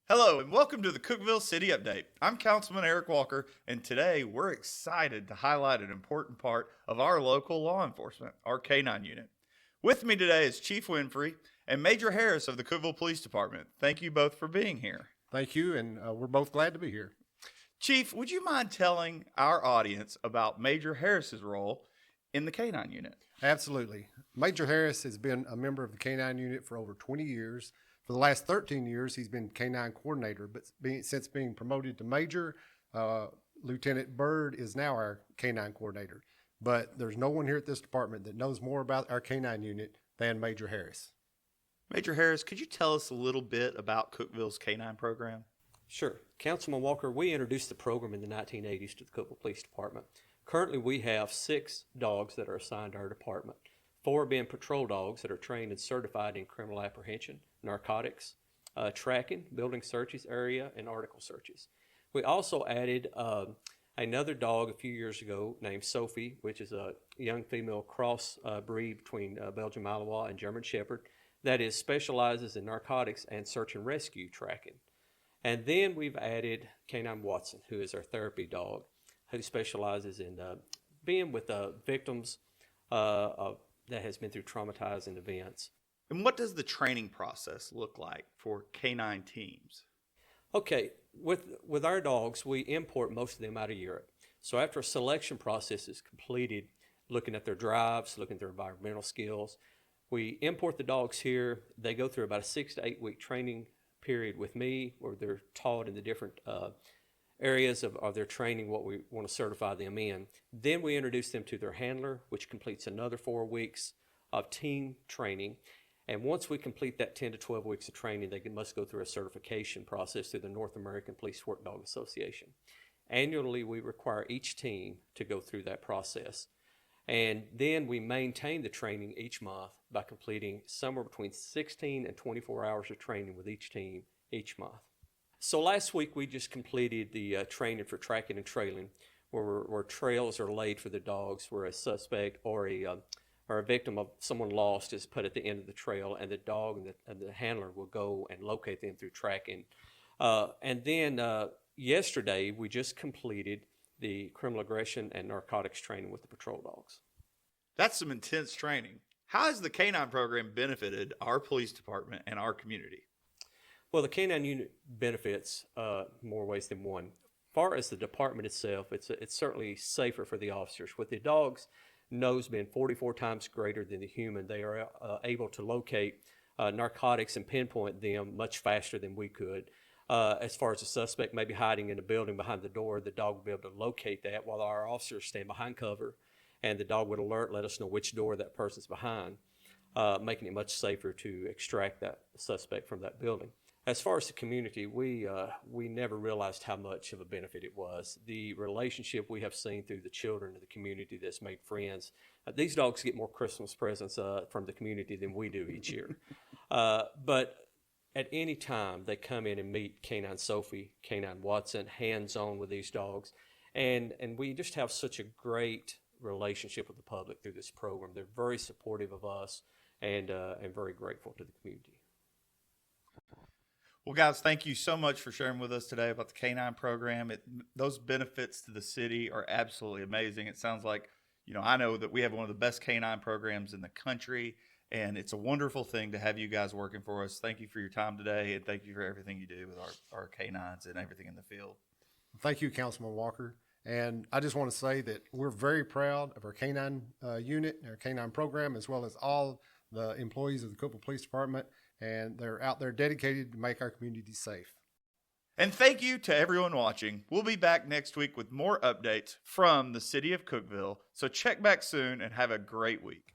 Hello and welcome to the Cookeville City Update. I'm Councilman Eric Walker, and today we're excited to highlight an important part of our local law enforcement, our K-9 unit. With me today is Chief Winfree and Major Harris of the Cookeville Police Department. Thank you both for being here. Thank you, and we're both glad to be here. Chief, would you mind telling our audience about Major Harris's role in the K-9 unit? Absolutely. Major Harris has been a member of the K-9 unit for over 20 years. For the last 13 years, he's been K-9 coordinator, but since being promoted to Major, Lieutenant Byrd is now our K-9 coordinator. But there's no one here at this department that knows more about our K-9 unit than Major Harris. Major Harris, could you tell us a little bit about Cookeville's K-9 program? Sure. Councilman Walker, we introduced the program in the 1980s to the Cookeville Police Department. Currently, we have 6 dogs that are assigned to our department, 4 being patrol dogs that are trained and certified in criminal apprehension, narcotics, tracking, building searches, area, and article searches. We also added another dog a few years ago named Sophie, which is a young female cross breed between Belgian Malinois and German Shepherd that specializes in narcotics and search and rescue tracking. And then we've added K-9 Watson, who is our therapy dog, who specializes in being with victims that has been through traumatizing events. And what does the training process look like for K-9 teams? Okay, with our dogs, we import most of them out of Europe. So after a selection process is completed, looking at their drives, looking at their environmental skills, we import the dogs here. They go through about a 6 to 8 week training period with me, where they're taught in the different areas of their training what we want to certify them in. Then we introduce them to their handler, which completes another 4 weeks of team training. And once we complete that 10 to 12 weeks of training, they must go through a certification process through the North American Police Work Dog Association. Annually, we require each team to go through that process. And then we maintain the training each month by completing somewhere between 16 and 24 hours of training with each team each month. So last week, we just completed the training for tracking and trailing, where trails are laid for the dogs, where a suspect or a victim of someone lost is put at the end of the trail, and the dog and the handler will go and locate them through tracking. And then yesterday, we just completed the criminal aggression and narcotics training with the patrol dogs. That's some intense training. How has the K-9 program benefited our police department and our community? Well, the K-9 unit benefits more ways than one. As far as the department itself, it's certainly safer for the officers. With the dogs' nose being 44 times greater than the human, they are able to locate narcotics and pinpoint them much faster than we could. As far as a suspect maybe hiding in a building behind the door, the dog will be able to locate that while our officers stand behind cover, and the dog would let us know which door that person's behind, making it much safer to extract that suspect from that building. As far as the community, we never realized how much of a benefit it was. The relationship we have seen through the children of the community that's made friends. These dogs get more Christmas presents from the community than we do each year. But at any time, they come in and meet K-9 Sophie, K-9 Watson, hands-on with these dogs. And we just have such a great relationship with the public through this program. They're very supportive of us and very grateful to the community. Well, guys, thank you so much for sharing with us today about the K-9 program. Those benefits to the city are absolutely amazing. It sounds like, I know that we have one of the best K-9 programs in the country, and it's a wonderful thing to have you guys working for us. Thank you for your time today, and thank you for everything you do with our K-9s and everything in the field. Thank you, Councilman Walker. And I just want to say that we're very proud of our K-9 unit, our K-9 program, as well as all the employees of the Cookeville Police Department, and they're out there dedicated to make our community safe. And thank you to everyone watching. We'll be back next week with more updates from the city of Cookeville, so check back soon and have a great week.